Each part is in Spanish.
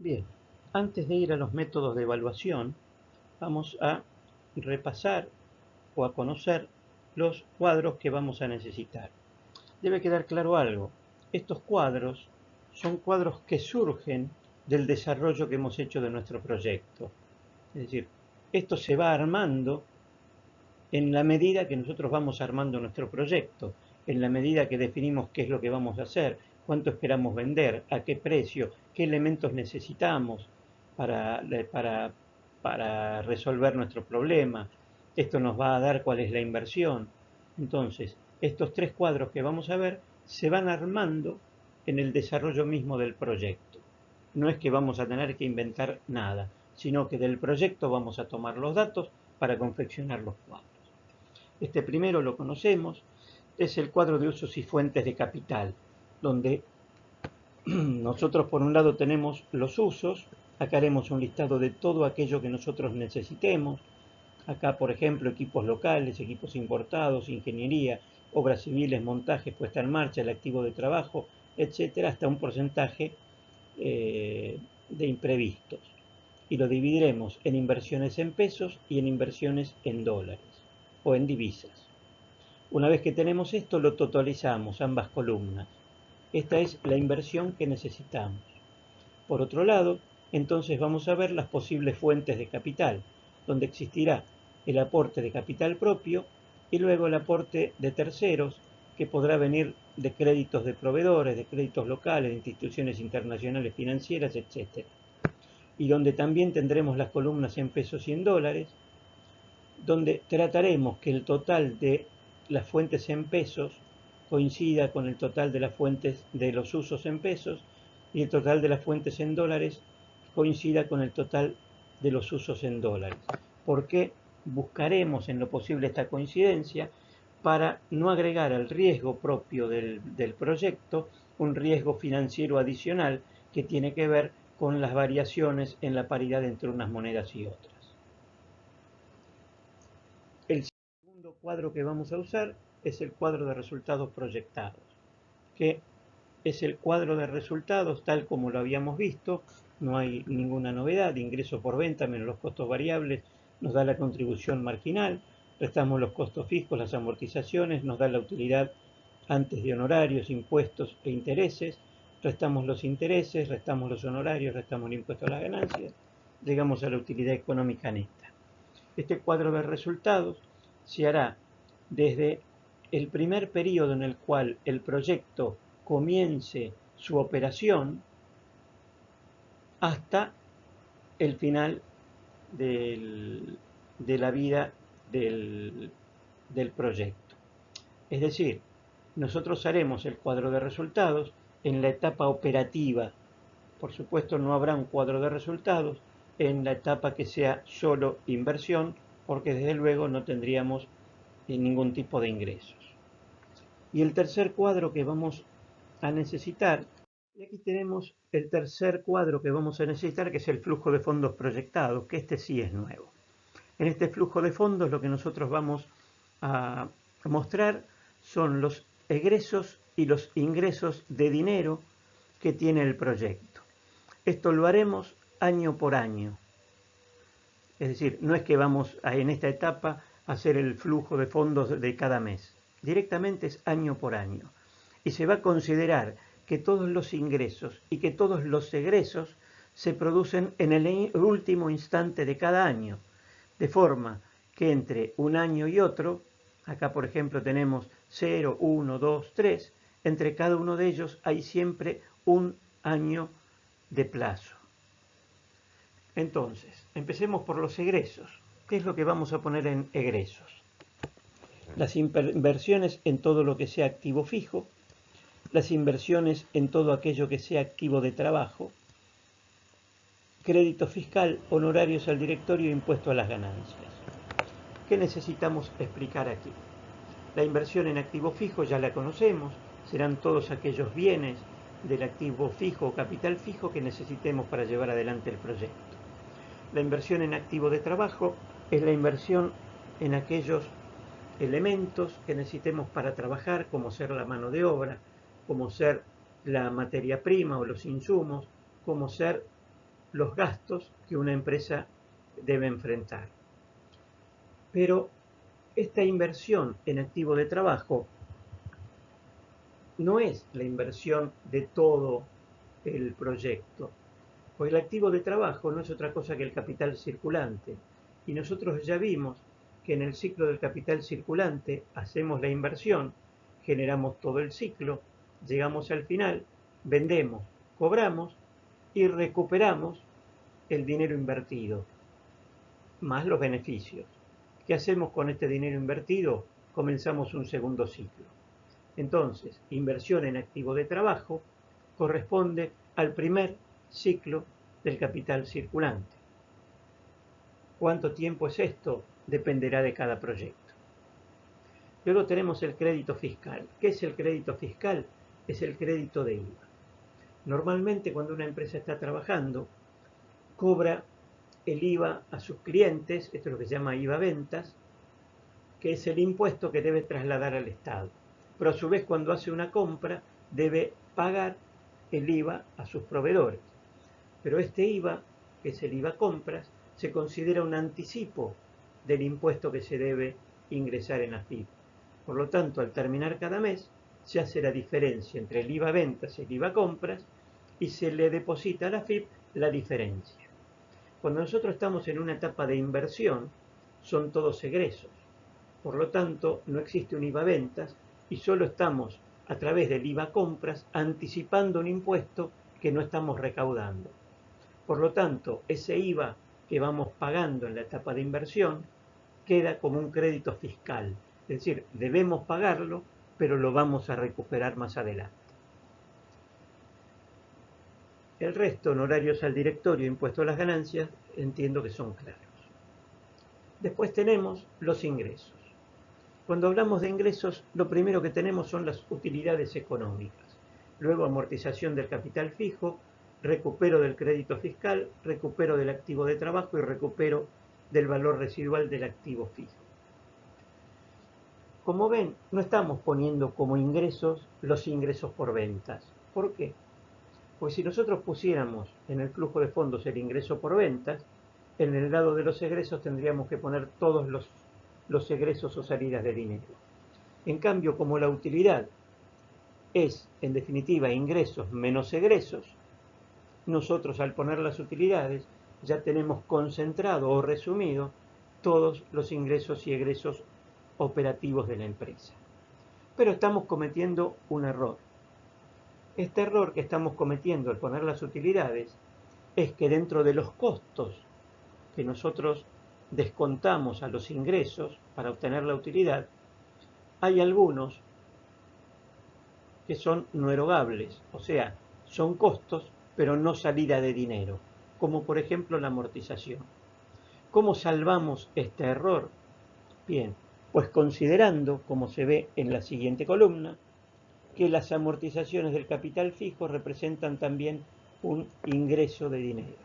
Bien, antes de ir a los métodos de evaluación, vamos a repasar o a conocer los cuadros que vamos a necesitar. Debe quedar claro algo, estos cuadros son cuadros que surgen del desarrollo que hemos hecho de nuestro proyecto. Es decir, esto se va armando en la medida que nosotros vamos armando nuestro proyecto, en la medida que definimos qué es lo que vamos a hacer, cuánto esperamos vender, a qué precio, qué elementos necesitamos para, para, para resolver nuestro problema. Esto nos va a dar cuál es la inversión. Entonces, estos tres cuadros que vamos a ver se van armando en el desarrollo mismo del proyecto. No es que vamos a tener que inventar nada, sino que del proyecto vamos a tomar los datos para confeccionar los cuadros. Este primero lo conocemos, es el cuadro de usos y fuentes de capital, donde nosotros por un lado tenemos los usos, acá haremos un listado de todo aquello que nosotros necesitemos, acá por ejemplo equipos locales, equipos importados, ingeniería, obras civiles, montajes, puesta en marcha, el activo de trabajo, etcétera, hasta un porcentaje de imprevistos. Y lo dividiremos en inversiones en pesos y en inversiones en dólares o en divisas. Una vez que tenemos esto, lo totalizamos, ambas columnas. Esta es la inversión que necesitamos. Por otro lado, entonces vamos a ver las posibles fuentes de capital, donde existirá el aporte de capital propio y luego el aporte de terceros, que podrá venir de créditos de proveedores, de créditos locales, de instituciones internacionales financieras, etc. Y donde también tendremos las columnas en pesos y en dólares, donde trataremos que el total de las fuentes en pesos coincida con el total de las fuentes de los usos en pesos y el total de las fuentes en dólares coincida con el total de los usos en dólares. Porque buscaremos en lo posible esta coincidencia para no agregar al riesgo propio del proyecto un riesgo financiero adicional que tiene que ver con las variaciones en la paridad entre unas monedas y otras. El segundo cuadro que vamos a usar es el cuadro de resultados proyectados, que es el cuadro de resultados tal como lo habíamos visto, no hay ninguna novedad, ingreso por venta menos los costos variables nos da la contribución marginal, restamos los costos fijos, las amortizaciones, nos da la utilidad antes de honorarios, impuestos e intereses, restamos los intereses, restamos los honorarios, restamos el impuesto a las ganancias, llegamos a la utilidad económica neta. Este cuadro de resultados se hará desde el primer periodo en el cual el proyecto comience su operación hasta el final de la vida del proyecto. Es decir, nosotros haremos el cuadro de resultados en la etapa operativa. Por supuesto, no habrá un cuadro de resultados en la etapa que sea solo inversión, porque desde luego no tendríamos ningún tipo de ingresos. Y el tercer cuadro que vamos a necesitar, y aquí tenemos el tercer cuadro que vamos a necesitar, que es el flujo de fondos proyectado, que este sí es nuevo. En este flujo de fondos lo que nosotros vamos a mostrar son los egresos y los ingresos de dinero que tiene el proyecto. Esto lo haremos año por año. Es decir, no es que vamos en esta etapa a hacer el flujo de fondos de cada mes. Directamente es año por año. Y se va a considerar que todos los ingresos y que todos los egresos se producen en el último instante de cada año. De forma que entre un año y otro, acá por ejemplo tenemos 0, 1, 2, 3, entre cada uno de ellos hay siempre un año de plazo. Entonces, empecemos por los egresos. ¿Qué es lo que vamos a poner en egresos? Las inversiones en todo lo que sea activo fijo, las inversiones en todo aquello que sea activo de trabajo, crédito fiscal, honorarios al directorio e impuesto a las ganancias. ¿Qué necesitamos explicar aquí? La inversión en activo fijo ya la conocemos, serán todos aquellos bienes del activo fijo o capital fijo que necesitemos para llevar adelante el proyecto. La inversión en activo de trabajo es la inversión en aquellos elementos que necesitemos para trabajar, como ser la mano de obra, como ser la materia prima o los insumos, como ser los gastos que una empresa debe enfrentar. Pero esta inversión en activo de trabajo no es la inversión de todo el proyecto, pues el activo de trabajo no es otra cosa que el capital circulante. Y nosotros ya vimos que en el ciclo del capital circulante hacemos la inversión, generamos todo el ciclo, llegamos al final, vendemos, cobramos y recuperamos el dinero invertido, más los beneficios. ¿Qué hacemos con este dinero invertido? Comenzamos un segundo ciclo. Entonces, inversión en activo de trabajo corresponde al primer ciclo del capital circulante. ¿Cuánto tiempo es esto? Dependerá de cada proyecto. Luego tenemos el crédito fiscal. ¿Qué es el crédito fiscal? Es el crédito de IVA. Normalmente cuando una empresa está trabajando, cobra el IVA a sus clientes, esto es lo que se llama IVA ventas, que es el impuesto que debe trasladar al Estado. Pero a su vez cuando hace una compra debe pagar el IVA a sus proveedores. Pero este IVA, que es el IVA compras, se considera un anticipo del impuesto que se debe ingresar en AFIP. Por lo tanto, al terminar cada mes, se hace la diferencia entre el IVA ventas y el IVA compras y se le deposita a la AFIP la diferencia. Cuando nosotros estamos en una etapa de inversión, son todos egresos. Por lo tanto, no existe un IVA ventas y solo estamos, a través del IVA compras, anticipando un impuesto que no estamos recaudando. Por lo tanto, ese IVA que vamos pagando en la etapa de inversión queda como un crédito fiscal. Es decir, debemos pagarlo, pero lo vamos a recuperar más adelante. El resto, honorarios al directorio, impuesto a las ganancias, entiendo que son claros. Después tenemos los ingresos. Cuando hablamos de ingresos, lo primero que tenemos son las utilidades económicas. Luego amortización del capital fijo, recupero del crédito fiscal, recupero del activo de trabajo y recupero del valor residual del activo fijo. Como ven, no estamos poniendo como ingresos los ingresos por ventas. ¿Por qué? Pues si nosotros pusiéramos en el flujo de fondos el ingreso por ventas, en el lado de los egresos tendríamos que poner todos los egresos o salidas de dinero. En cambio, como la utilidad es, en definitiva, ingresos menos egresos, nosotros al poner las utilidades ya tenemos concentrado o resumido todos los ingresos y egresos operativos de la empresa. Pero estamos cometiendo un error. Este error que estamos cometiendo al poner las utilidades es que dentro de los costos que nosotros descontamos a los ingresos para obtener la utilidad, hay algunos que son no erogables, o sea, son costos, pero no salida de dinero, como por ejemplo la amortización. ¿Cómo salvamos este error? Bien, pues considerando, como se ve en la siguiente columna, que las amortizaciones del capital fijo representan también un ingreso de dinero.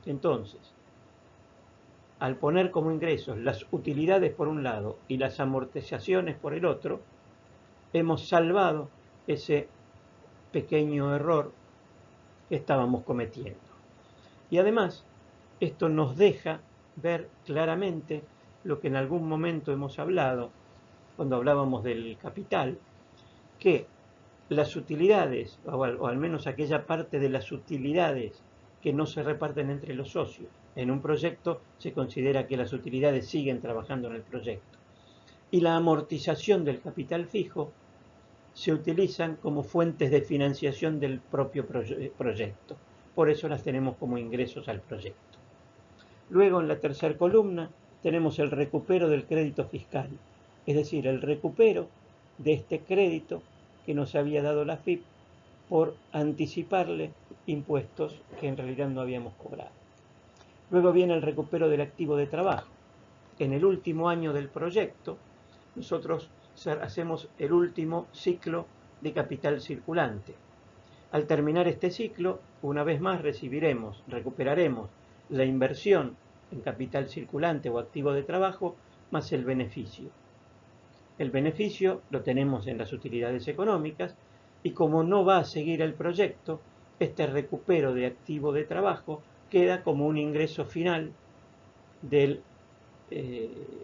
Entonces, al poner como ingresos las utilidades por un lado y las amortizaciones por el otro, hemos salvado ese pequeño error que estábamos cometiendo. Y además, esto nos deja ver claramente lo que en algún momento hemos hablado, cuando hablábamos del capital, que las utilidades, o al menos aquella parte de las utilidades que no se reparten entre los socios, en un proyecto se considera que las utilidades siguen trabajando en el proyecto. Y la amortización del capital fijo se utilizan como fuentes de financiación del propio proyecto. Por eso las tenemos como ingresos al proyecto. Luego, en la tercera columna, tenemos el recupero del crédito fiscal, es decir, el recupero de este crédito que nos había dado la AFIP por anticiparle impuestos que en realidad no habíamos cobrado. Luego viene el recupero del activo de trabajo. En el último año del proyecto, nosotros hacemos el último ciclo de capital circulante. Al terminar este ciclo, una vez más recuperaremos la inversión en capital circulante o activo de trabajo más el beneficio. El beneficio lo tenemos en las utilidades económicas y como no va a seguir el proyecto, este recupero de activo de trabajo queda como un ingreso final del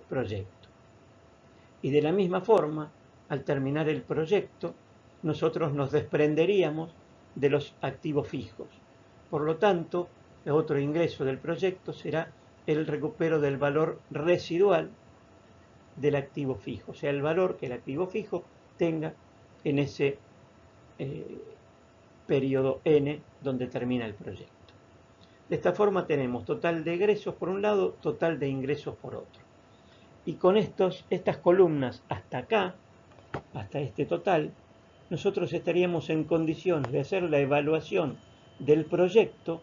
proyecto. Y de la misma forma, al terminar el proyecto, nosotros nos desprenderíamos de los activos fijos. Por lo tanto, el otro ingreso del proyecto será el recupero del valor residual del activo fijo, o sea, el valor que el activo fijo tenga en ese periodo N donde termina el proyecto. De esta forma tenemos total de egresos por un lado, total de ingresos por otro. Y con estas columnas hasta acá, hasta este total, nosotros estaríamos en condiciones de hacer la evaluación del proyecto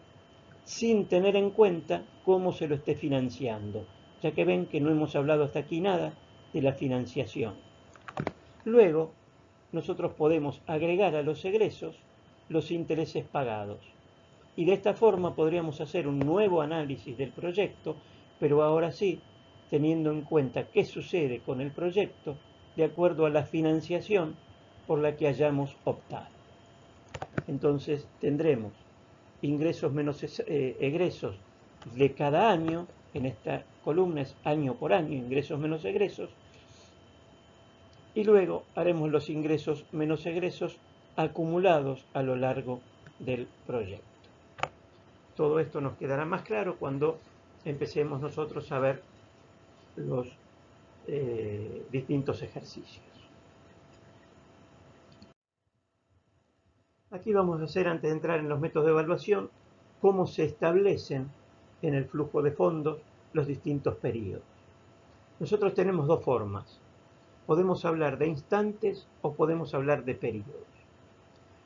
sin tener en cuenta cómo se lo esté financiando, ya que ven que no hemos hablado hasta aquí nada de la financiación. Luego, nosotros podemos agregar a los egresos los intereses pagados. Y de esta forma podríamos hacer un nuevo análisis del proyecto, pero ahora sí, teniendo en cuenta qué sucede con el proyecto de acuerdo a la financiación por la que hayamos optado. Entonces tendremos ingresos menos egresos de cada año, en esta columna es año por año, ingresos menos egresos, y luego haremos los ingresos menos egresos acumulados a lo largo del proyecto. Todo esto nos quedará más claro cuando empecemos nosotros a ver los distintos ejercicios. Aquí vamos a hacer, antes de entrar en los métodos de evaluación, cómo se establecen en el flujo de fondos los distintos periodos. Nosotros tenemos dos formas. Podemos hablar de instantes o podemos hablar de periodos.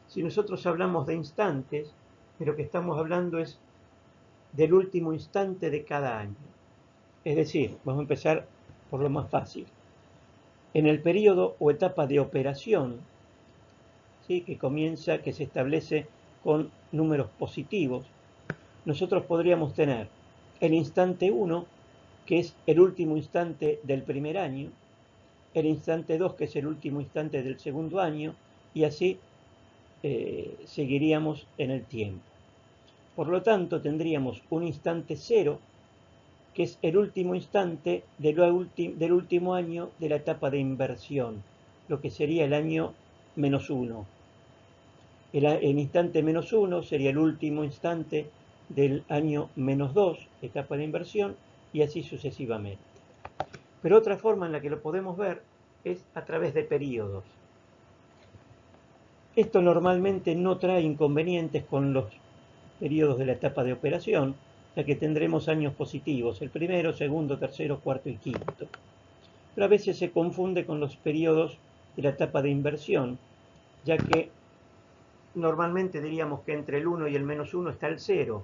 Si nosotros hablamos de instantes, de lo que estamos hablando es del último instante de cada año. Es decir, vamos a empezar por lo más fácil. En el periodo o etapa de operación, ¿sí?, que se establece con números positivos, nosotros podríamos tener el instante 1, que es el último instante del primer año, el instante 2, que es el último instante del segundo año, y así seguiríamos en el tiempo. Por lo tanto, tendríamos un instante 0, que es el último instante del último año de la etapa de inversión, lo que sería el año -1. El instante -1 sería el último instante del año -2, etapa de inversión, y así sucesivamente. Pero otra forma en la que lo podemos ver es a través de periodos. Esto normalmente no trae inconvenientes con los periodos de la etapa de operación, ya que tendremos años positivos, el primero, segundo, tercero, cuarto y quinto. Pero a veces se confunde con los periodos de la etapa de inversión, ya que normalmente diríamos que entre el 1 y el -1 está el 0,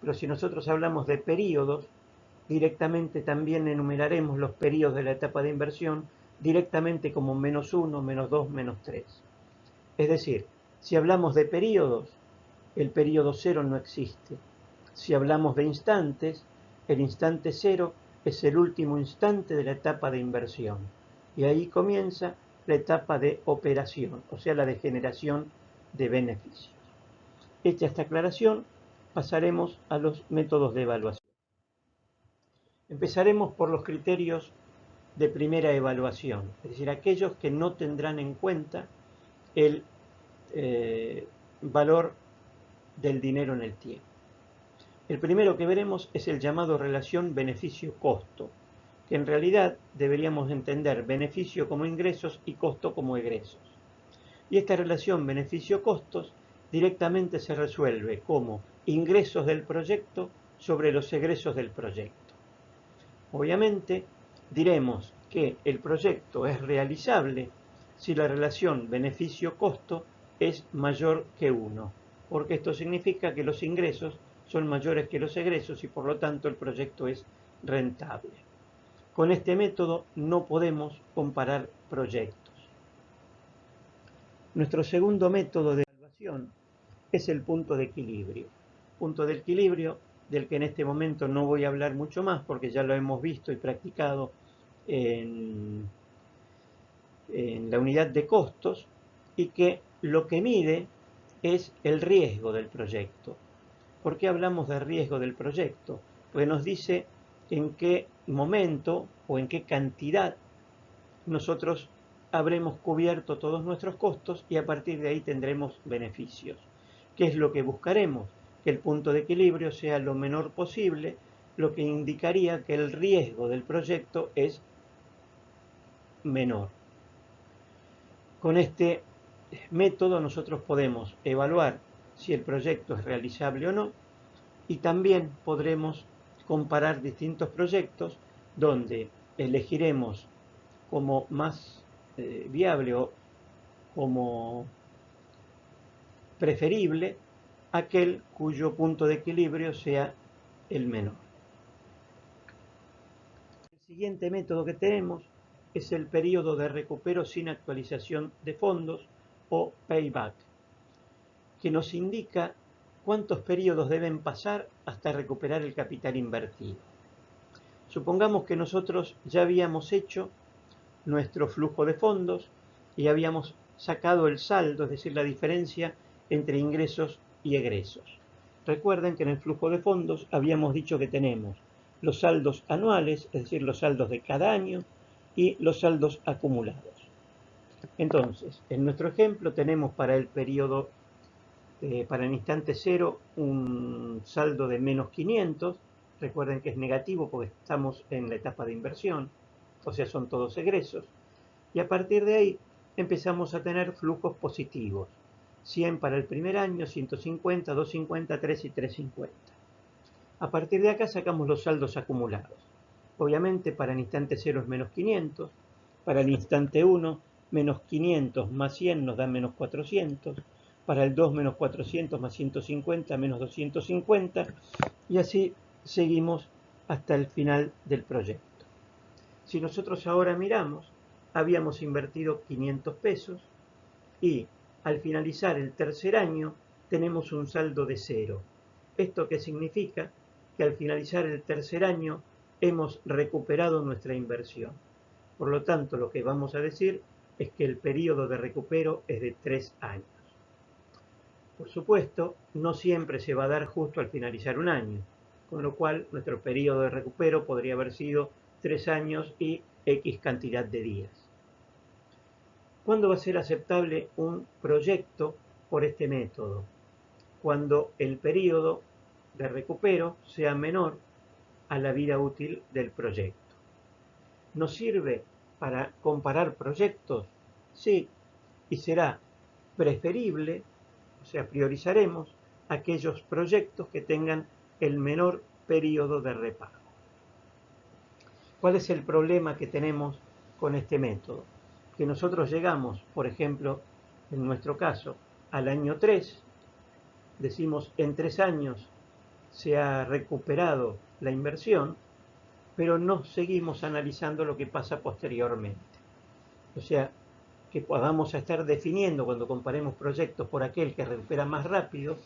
pero si nosotros hablamos de periodos, directamente también enumeraremos los periodos de la etapa de inversión directamente como -1, -2, -3. Es decir, si hablamos de periodos, el periodo 0 no existe. Si hablamos de instantes, el instante 0 es el último instante de la etapa de inversión. Y ahí comienza la etapa de operación, o sea, la de generación de beneficios. Hecha esta aclaración, pasaremos a los métodos de evaluación. Empezaremos por los criterios de primera evaluación, es decir, aquellos que no tendrán en cuenta el valor del dinero en el tiempo. El primero que veremos es el llamado relación beneficio-costo, que en realidad deberíamos entender beneficio como ingresos y costo como egresos. Y esta relación beneficio-costos directamente se resuelve como ingresos del proyecto sobre los egresos del proyecto. Obviamente, diremos que el proyecto es realizable si la relación beneficio-costo es mayor que 1, porque esto significa que los ingresos son mayores que los egresos y por lo tanto el proyecto es rentable. Con este método no podemos comparar proyectos. Nuestro segundo método de evaluación es el punto de equilibrio. Punto de equilibrio del que en este momento no voy a hablar mucho más porque ya lo hemos visto y practicado en la unidad de costos, y que lo que mide es el riesgo del proyecto. ¿Por qué hablamos de riesgo del proyecto? Porque nos dice en qué momento o en qué cantidad nosotros habremos cubierto todos nuestros costos y a partir de ahí tendremos beneficios. ¿Qué es lo que buscaremos? Que el punto de equilibrio sea lo menor posible, lo que indicaría que el riesgo del proyecto es menor. Con este método nosotros podemos evaluar si el proyecto es realizable o no y también podremos comparar distintos proyectos donde elegiremos como más viable o como preferible aquel cuyo punto de equilibrio sea el menor. El siguiente método que tenemos es el periodo de recupero sin actualización de fondos o payback, que nos indica cuántos periodos deben pasar hasta recuperar el capital invertido. Supongamos que nosotros ya habíamos hecho nuestro flujo de fondos y habíamos sacado el saldo, es decir, la diferencia entre ingresos y egresos. Recuerden que en el flujo de fondos habíamos dicho que tenemos los saldos anuales, es decir, los saldos de cada año, y los saldos acumulados. Entonces, en nuestro ejemplo tenemos para el periodo, para el instante cero, un saldo de menos 500. Recuerden que es negativo porque estamos en la etapa de inversión, o sea, son todos egresos. Y a partir de ahí empezamos a tener flujos positivos. 100 para el primer año, 150, 250, 3 y 350. A partir de acá sacamos los saldos acumulados. Obviamente para el instante 0 es menos 500, para el instante 1 menos 500 más 100 nos da menos 400, para el 2 menos 400 más 150 menos 250 y así seguimos hasta el final del proyecto. Si nosotros ahora miramos, habíamos invertido 500 pesos y al finalizar el tercer año tenemos un saldo de 0. ¿Esto qué significa? Que al finalizar el tercer año hemos recuperado nuestra inversión. Por lo tanto, lo que vamos a decir es que el periodo de recupero es de 3 años. Por supuesto, no siempre se va a dar justo al finalizar un año, con lo cual nuestro periodo de recupero podría haber sido 3 años y X cantidad de días. ¿Cuándo va a ser aceptable un proyecto por este método? Cuando el periodo de recupero sea menor a la vida útil del proyecto. ¿Nos sirve para comparar proyectos? Sí, y será preferible, o sea, priorizaremos aquellos proyectos que tengan el menor periodo de repago. ¿Cuál es el problema que tenemos con este método? Que nosotros llegamos, por ejemplo, en nuestro caso, al año 3, decimos en 3 años se ha recuperado la inversión, pero no seguimos analizando lo que pasa posteriormente. O sea, que podamos estar definiendo cuando comparemos proyectos por aquel que recupera más rápido,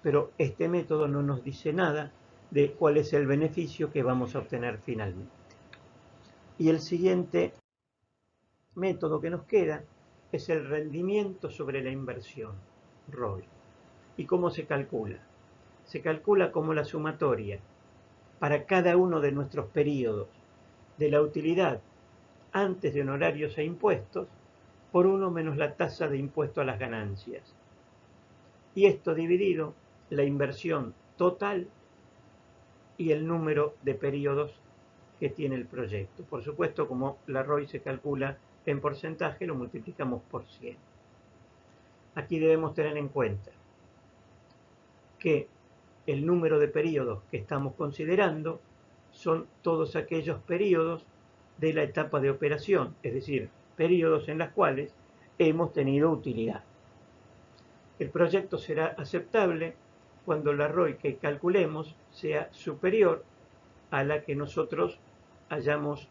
pero este método no nos dice nada de cuál es el beneficio que vamos a obtener finalmente. Y el siguiente método que nos queda es el rendimiento sobre la inversión, ROI. ¿Y cómo se calcula? Se calcula como la sumatoria para cada uno de nuestros periodos de la utilidad antes de honorarios e impuestos por 1 menos la tasa de impuesto a las ganancias. Y esto dividido la inversión total y el número de periodos que tiene el proyecto. Por supuesto, como la ROI se calcula en porcentaje, lo multiplicamos por 100. Aquí debemos tener en cuenta que el número de periodos que estamos considerando son todos aquellos periodos de la etapa de operación, es decir, periodos en los cuales hemos tenido utilidad. El proyecto será aceptable cuando la ROI que calculemos sea superior a la que nosotros hayamos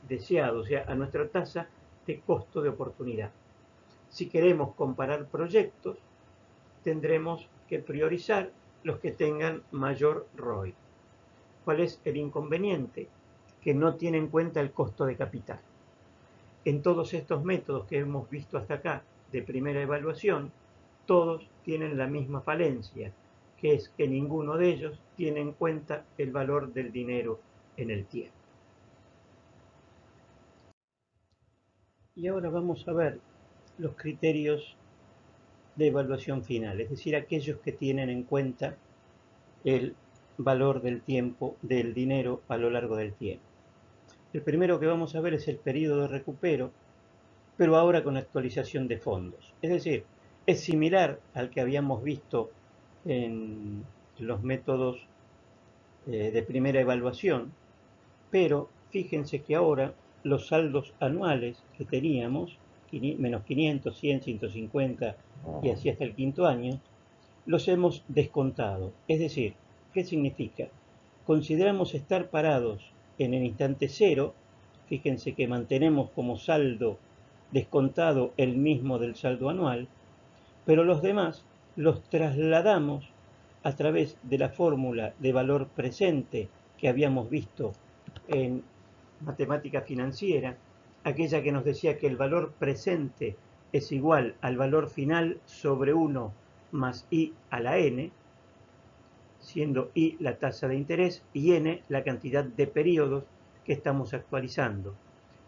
deseado, o sea, a nuestra tasa de costo de oportunidad. Si queremos comparar proyectos, tendremos que priorizar los que tengan mayor ROI. ¿Cuál es el inconveniente? Que no tiene en cuenta el costo de capital. En todos estos métodos que hemos visto hasta acá de primera evaluación, todos tienen la misma falencia, que es que ninguno de ellos tiene en cuenta el valor del dinero en el tiempo. Y ahora vamos a ver los criterios de evaluación final, es decir, aquellos que tienen en cuenta el valor del tiempo, del dinero a lo largo del tiempo. El primero que vamos a ver es el periodo de recupero, pero ahora con actualización de fondos. Es decir, es similar al que habíamos visto en los métodos de primera evaluación, pero fíjense que ahora los saldos anuales que teníamos, menos 500, 100, 150 y así hasta el quinto año, los hemos descontado. Es decir, ¿qué significa? Consideramos estar parados en el instante cero. Fíjense que mantenemos como saldo descontado el mismo del saldo anual, pero los demás los trasladamos a través de la fórmula de valor presente que habíamos visto en matemática financiera, aquella que nos decía que el valor presente es igual al valor final sobre 1 más i a la n, siendo i la tasa de interés y n la cantidad de periodos que estamos actualizando.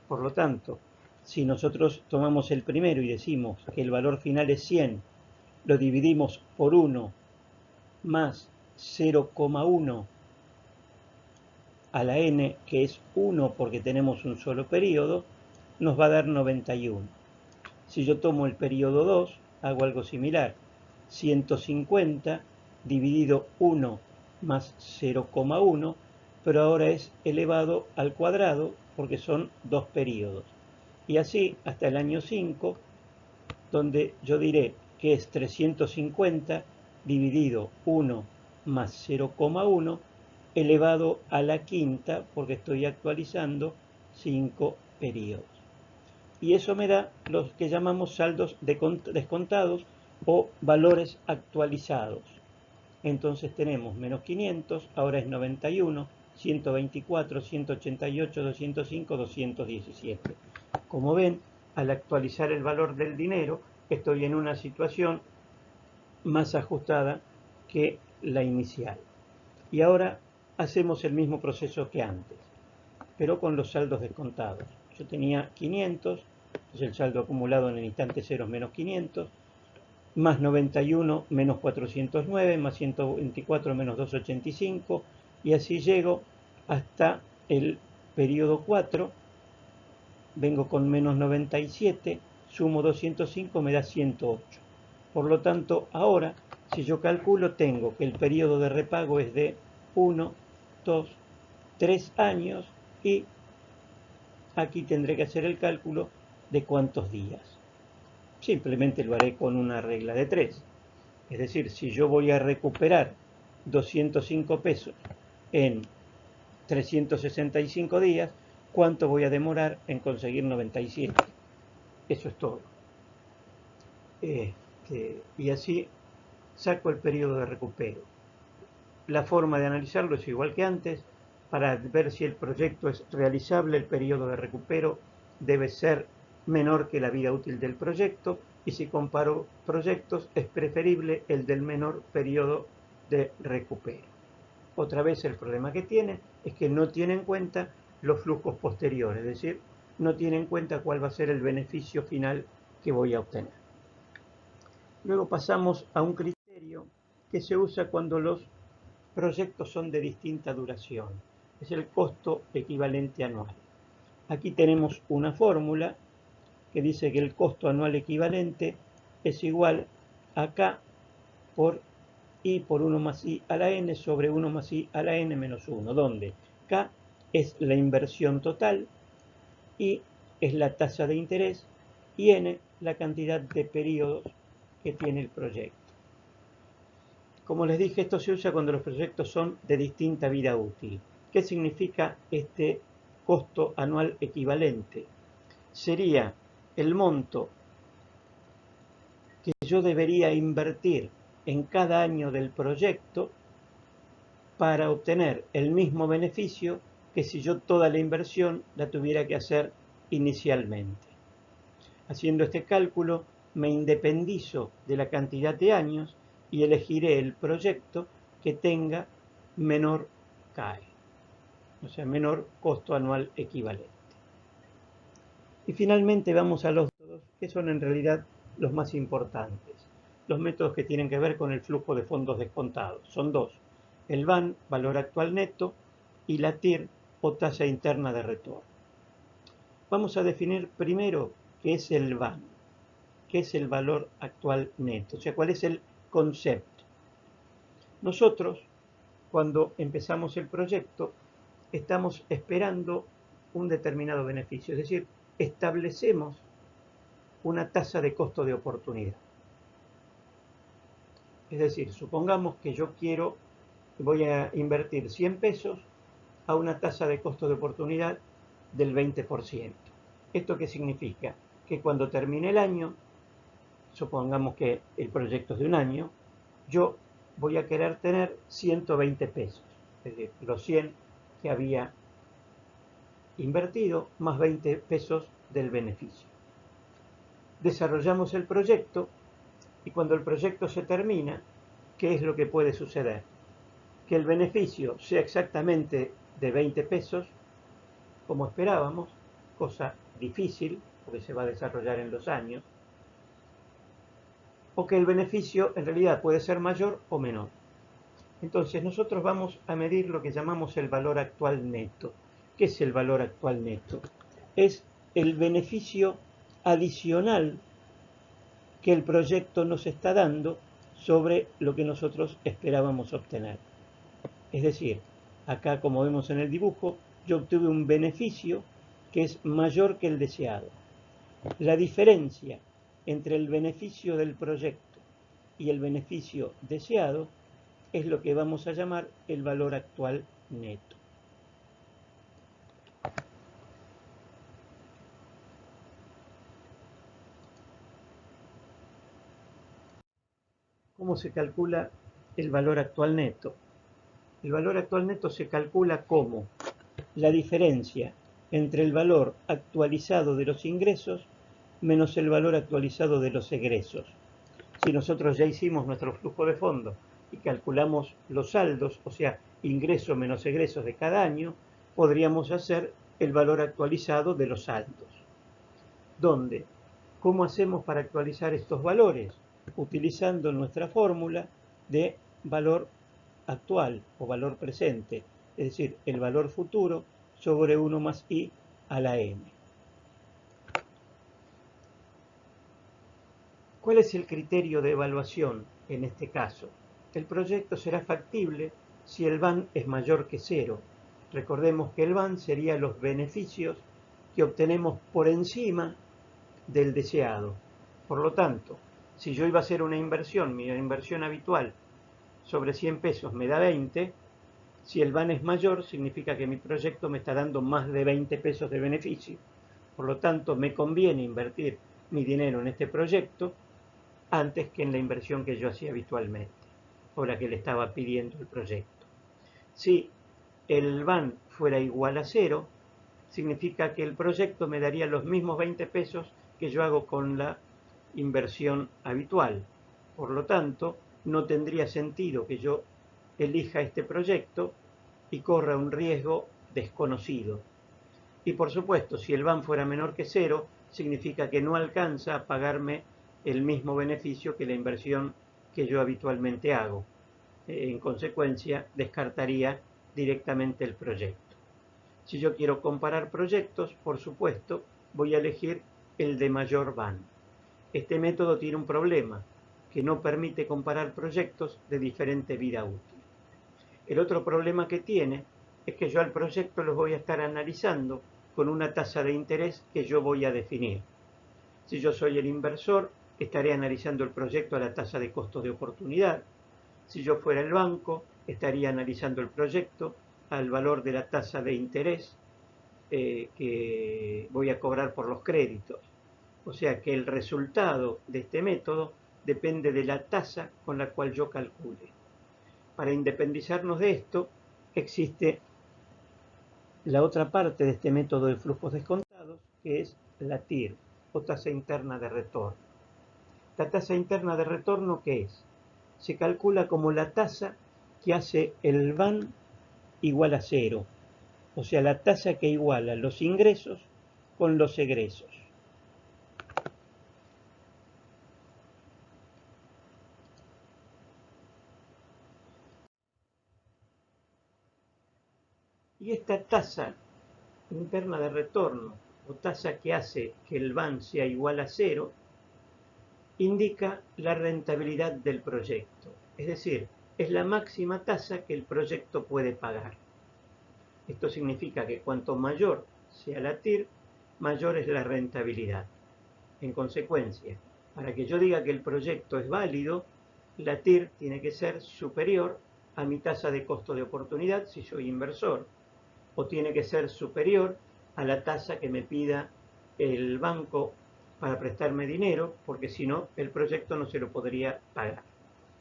Por lo tanto, si nosotros tomamos el primero y decimos que el valor final es 100, lo dividimos por 1 más 0,1 a la n, que es 1 porque tenemos un solo periodo, nos va a dar 91. Si yo tomo el periodo 2, hago algo similar. 150 dividido 1 más 0,1, pero ahora es elevado al cuadrado porque son dos periodos. Y así hasta el año 5, donde yo diré que es 350 dividido 1 más 0,1 elevado a la quinta, porque estoy actualizando 5 periodos. Y eso me da los que llamamos saldos descontados o valores actualizados. Entonces tenemos menos 500, ahora es 91, 124, 188, 205, 217. Como ven, al actualizar el valor del dinero, estoy en una situación más ajustada que la inicial. Y ahora hacemos el mismo proceso que antes, pero con los saldos descontados. Yo tenía 500, entonces el saldo acumulado en el instante cero es menos 500, más 91 menos 409, más 124 menos 285, y así llego hasta el periodo 4, vengo con menos 97, sumo 205, me da 108. Por lo tanto, ahora, si yo calculo, tengo que el periodo de repago es de 1, 2, 3 años, y aquí tendré que hacer el cálculo de cuántos días. Simplemente lo haré con una regla de 3. Es decir, si yo voy a recuperar 205 pesos en 365 días, ¿cuánto voy a demorar en conseguir 97? Eso es todo. Y así saco el periodo de recupero. La forma de analizarlo es igual que antes. Para ver si el proyecto es realizable, el periodo de recupero debe ser menor que la vida útil del proyecto, y si comparo proyectos es preferible el del menor periodo de recupero. Otra vez el problema que tiene es que no tiene en cuenta los flujos posteriores, es decir, no tiene en cuenta cuál va a ser el beneficio final que voy a obtener. Luego pasamos a un criterio que se usa cuando los proyectos son de distinta duración. Es el costo equivalente anual. Aquí tenemos una fórmula que dice que el costo anual equivalente es igual a K por I por 1 más I a la N sobre 1 más I a la N menos 1, donde K es la inversión total, I es la tasa de interés y N la cantidad de periodos que tiene el proyecto. Como les dije, esto se usa cuando los proyectos son de distinta vida útil. ¿Qué significa este costo anual equivalente? Sería el monto que yo debería invertir en cada año del proyecto para obtener el mismo beneficio que si yo toda la inversión la tuviera que hacer inicialmente. Haciendo este cálculo, me independizo de la cantidad de años y elegiré el proyecto que tenga menor CAE, o sea, menor costo anual equivalente. Y finalmente vamos a los métodos que son en realidad los más importantes. Los métodos que tienen que ver con el flujo de fondos descontados. Son dos: el VAN, valor actual neto, y la TIR, o tasa interna de retorno. Vamos a definir primero qué es el VAN, qué es el valor actual neto, o sea, cuál es el concepto. Nosotros, cuando empezamos el proyecto, estamos esperando un determinado beneficio, es decir, establecemos una tasa de costo de oportunidad. Es decir, supongamos que yo voy a invertir 100 pesos a una tasa de costo de oportunidad del 20%. ¿Esto qué significa? Que cuando termine el año, supongamos que el proyecto es de un año, yo voy a querer tener 120 pesos, es decir, los 100 que había invertido más 20 pesos del beneficio. Desarrollamos el proyecto y cuando el proyecto se termina, ¿qué es lo que puede suceder? Que el beneficio sea exactamente de 20 pesos, como esperábamos, cosa difícil, porque se va a desarrollar en 2 años, o que el beneficio en realidad puede ser mayor o menor. Entonces nosotros vamos a medir lo que llamamos el valor actual neto. ¿Qué es el valor actual neto? Es el beneficio adicional que el proyecto nos está dando sobre lo que nosotros esperábamos obtener. Es decir, acá, como vemos en el dibujo, yo obtuve un beneficio que es mayor que el deseado. La diferencia entre el beneficio del proyecto y el beneficio deseado es lo que vamos a llamar el valor actual neto. ¿Cómo se calcula el valor actual neto? El valor actual neto se calcula como la diferencia entre el valor actualizado de los ingresos menos el valor actualizado de los egresos. Si nosotros ya hicimos nuestro flujo de fondos y calculamos los saldos, o sea, ingresos menos egresos de cada año, podríamos hacer el valor actualizado de los saldos. ¿Dónde? ¿Cómo hacemos para actualizar estos valores? Utilizando nuestra fórmula de valor actual o valor presente, es decir, el valor futuro sobre 1 más i a la n. ¿Cuál es el criterio de evaluación en este caso? El proyecto será factible si el VAN es mayor que 0. Recordemos que el VAN sería los beneficios que obtenemos por encima del deseado. Por lo tanto, si yo iba a hacer una inversión, mi inversión habitual sobre 100 pesos me da 20, si el VAN es mayor, significa que mi proyecto me está dando más de 20 pesos de beneficio. Por lo tanto, me conviene invertir mi dinero en este proyecto antes que en la inversión que yo hacía habitualmente, o la que le estaba pidiendo el proyecto. Si el VAN fuera igual a 0, significa que el proyecto me daría los mismos 20 pesos que yo hago con la inversión habitual. Por lo tanto, no tendría sentido que yo elija este proyecto y corra un riesgo desconocido. Y por supuesto, si el VAN fuera menor que 0, significa que no alcanza a pagarme el mismo beneficio que la inversión que yo habitualmente hago. En consecuencia, descartaría directamente el proyecto. Si yo quiero comparar proyectos, por supuesto, voy a elegir el de mayor VAN. Este método tiene un problema, que no permite comparar proyectos de diferente vida útil. El otro problema que tiene es que yo al proyecto los voy a estar analizando con una tasa de interés que yo voy a definir. Si yo soy el inversor, estaré analizando el proyecto a la tasa de costo de oportunidad. Si yo fuera el banco, estaría analizando el proyecto al valor de la tasa de interés que voy a cobrar por los créditos. O sea que el resultado de este método depende de la tasa con la cual yo calcule. Para independizarnos de esto, existe la otra parte de este método de flujos descontados, que es la TIR, o tasa interna de retorno. ¿La tasa interna de retorno qué es? se calcula como la tasa que hace el van igual a cero, o sea, la tasa que iguala los ingresos con los egresos. Y esta tasa interna de retorno, o tasa que hace que el van sea igual a cero, indica la rentabilidad del proyecto. Es decir, es la máxima tasa que el proyecto puede pagar. Esto significa que cuanto mayor sea la TIR, mayor es la rentabilidad. En consecuencia, para que yo diga que el proyecto es válido, la TIR tiene que ser superior a mi tasa de costo de oportunidad si soy inversor, o tiene que ser superior a la tasa que me pida el banco para prestarme dinero, porque si no, el proyecto no se lo podría pagar.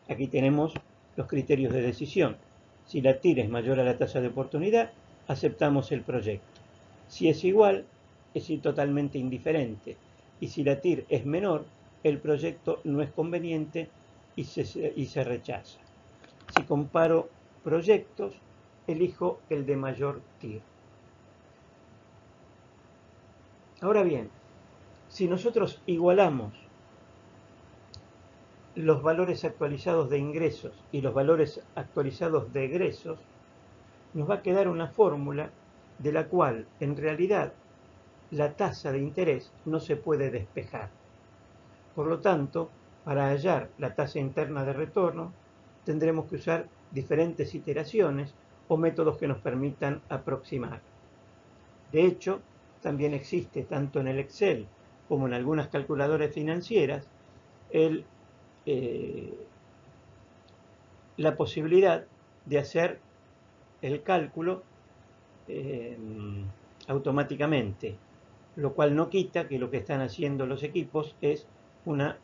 Aquí tenemos los criterios de decisión. Si la TIR es mayor a la tasa de oportunidad, aceptamos el proyecto. Si es igual, es totalmente indiferente. Y si la TIR es menor, el proyecto no es conveniente y se rechaza. Si comparo proyectos, elijo el de mayor TIR. Ahora bien, si nosotros igualamos los valores actualizados de ingresos y los valores actualizados de egresos, nos va a quedar una fórmula de la cual en realidad la tasa de interés no se puede despejar. Por lo tanto, para hallar la tasa interna de retorno, tendremos que usar diferentes iteraciones o métodos que nos permitan aproximar. De hecho, también existe tanto en el Excel como en algunas calculadoras financieras la posibilidad de hacer el cálculo automáticamente, lo cual no quita que lo que están haciendo los equipos es una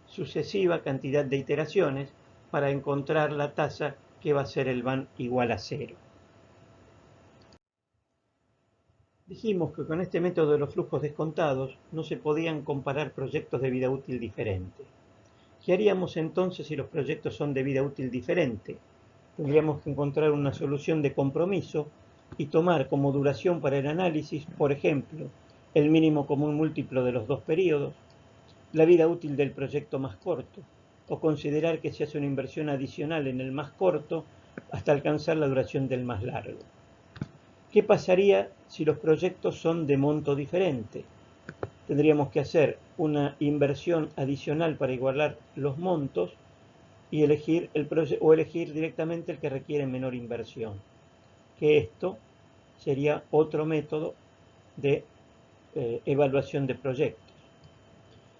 sucesiva cantidad de iteraciones para encontrar la tasa que va a ser el van igual a cero. Dijimos que con este método de los flujos descontados no se podían comparar proyectos de vida útil diferente. ¿Qué haríamos entonces si los proyectos son de vida útil diferente? Tendríamos que encontrar una solución de compromiso y tomar como duración para el análisis, por ejemplo, el mínimo común múltiplo de los dos periodos, la vida útil del proyecto más corto, o considerar que se hace una inversión adicional en el más corto hasta alcanzar la duración del más largo. ¿Qué pasaría si los proyectos son de monto diferente? Tendríamos que hacer una inversión adicional para igualar los montos y elegir directamente el que requiere menor inversión. Que esto sería otro método de evaluación de proyectos.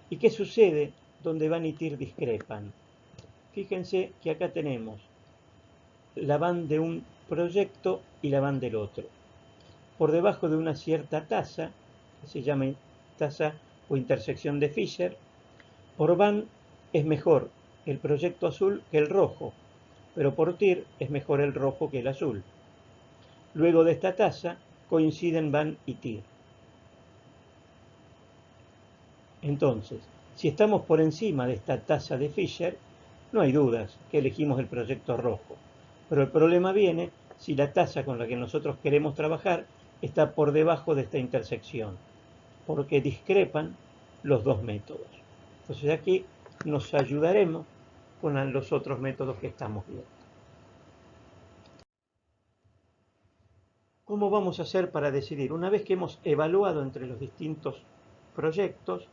¿Y qué sucede donde van y TIR discrepan? Fíjense que acá tenemos la van de un proyecto y la van del otro. Por debajo de una cierta tasa, que se llama tasa o intersección de Fisher, por van es mejor el proyecto azul que el rojo, pero por TIR es mejor el rojo que el azul. Luego de esta tasa coinciden van y TIR. Entonces, si estamos por encima de esta tasa de Fisher, no hay dudas que elegimos el proyecto rojo. Pero el problema viene si la tasa con la que nosotros queremos trabajar está por debajo de esta intersección, porque discrepan los dos métodos. Entonces aquí nos ayudaremos con los otros métodos que estamos viendo. ¿Cómo vamos a hacer para decidir? Una vez que hemos evaluado entre los distintos proyectos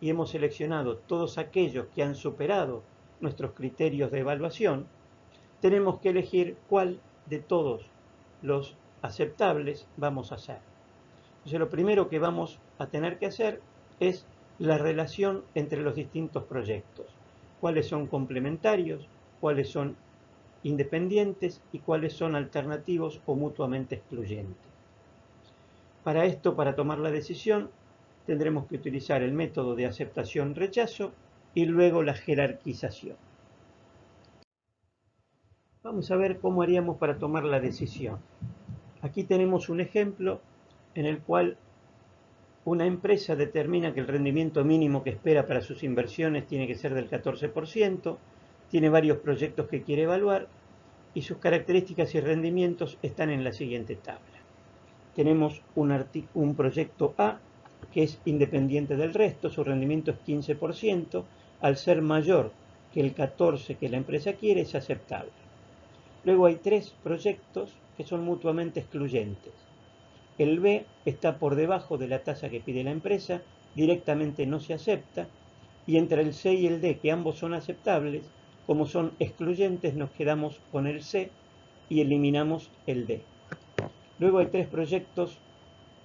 y hemos seleccionado todos aquellos que han superado nuestros criterios de evaluación, tenemos que elegir cuál de todos los aceptables vamos a hacer. Entonces lo primero que vamos a tener que hacer es la relación entre los distintos proyectos. Cuáles son complementarios, cuáles son independientes y cuáles son alternativos o mutuamente excluyentes. Para esto, para tomar la decisión, tendremos que utilizar el método de aceptación-rechazo y luego la jerarquización. Vamos a ver cómo haríamos para tomar la decisión. Aquí tenemos un ejemplo en el cual una empresa determina que el rendimiento mínimo que espera para sus inversiones tiene que ser del 14%, tiene varios proyectos que quiere evaluar y sus características y rendimientos están en la siguiente tabla. Tenemos un proyecto A que es independiente del resto, su rendimiento es 15%, al ser mayor que el 14% que la empresa quiere es aceptable. Luego hay 3 proyectos que son mutuamente excluyentes. El B está por debajo de la tasa que pide la empresa, directamente no se acepta, y entre el C y el D, que ambos son aceptables, como son excluyentes, nos quedamos con el C y eliminamos el D. Luego hay 3 proyectos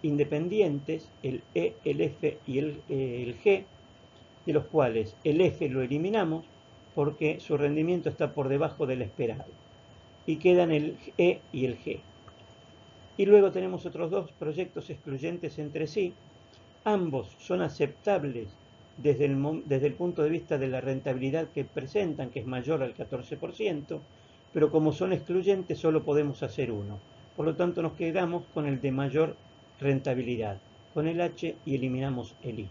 independientes, el E, el F y el G, de los cuales el F lo eliminamos porque su rendimiento está por debajo del esperado. Y quedan el E y el G. Y luego tenemos otros 2 proyectos excluyentes entre sí. Ambos son aceptables desde el punto de vista de la rentabilidad que presentan, que es mayor al 14%, pero como son excluyentes solo podemos hacer uno. Por lo tanto nos quedamos con el de mayor rentabilidad, con el H y eliminamos el I.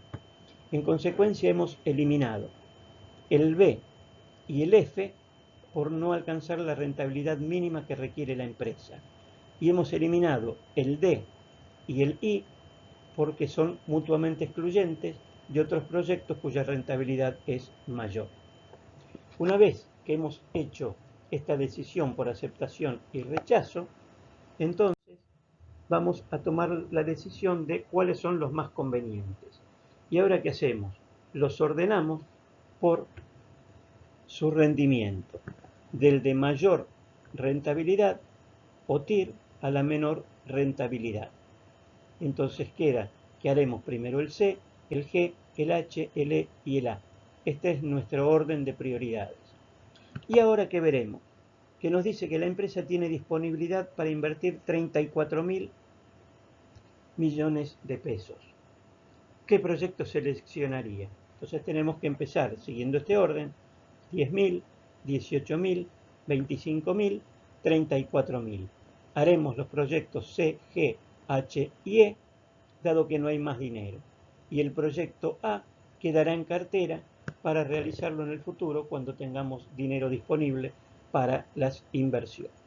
En consecuencia hemos eliminado el B y el F por no alcanzar la rentabilidad mínima que requiere la empresa. Y hemos eliminado el D y el I porque son mutuamente excluyentes de otros proyectos cuya rentabilidad es mayor. Una vez que hemos hecho esta decisión por aceptación y rechazo, entonces vamos a tomar la decisión de cuáles son los más convenientes. ¿Y ahora qué hacemos? Los ordenamos por su rendimiento, del de mayor rentabilidad o TIR a la menor rentabilidad. Entonces queda que haremos primero el C, el G, el H, el E y el A. Este es nuestro orden de prioridades. ¿Y ahora qué veremos? Que nos dice que la empresa tiene disponibilidad para invertir 34.000 millones de pesos. ¿Qué proyecto seleccionaría? Entonces tenemos que empezar siguiendo este orden: 10.000, 18.000, 25.000, 34.000. Haremos los proyectos C, G, H y E, dado que no hay más dinero. Y el proyecto A quedará en cartera para realizarlo en el futuro cuando tengamos dinero disponible para las inversiones.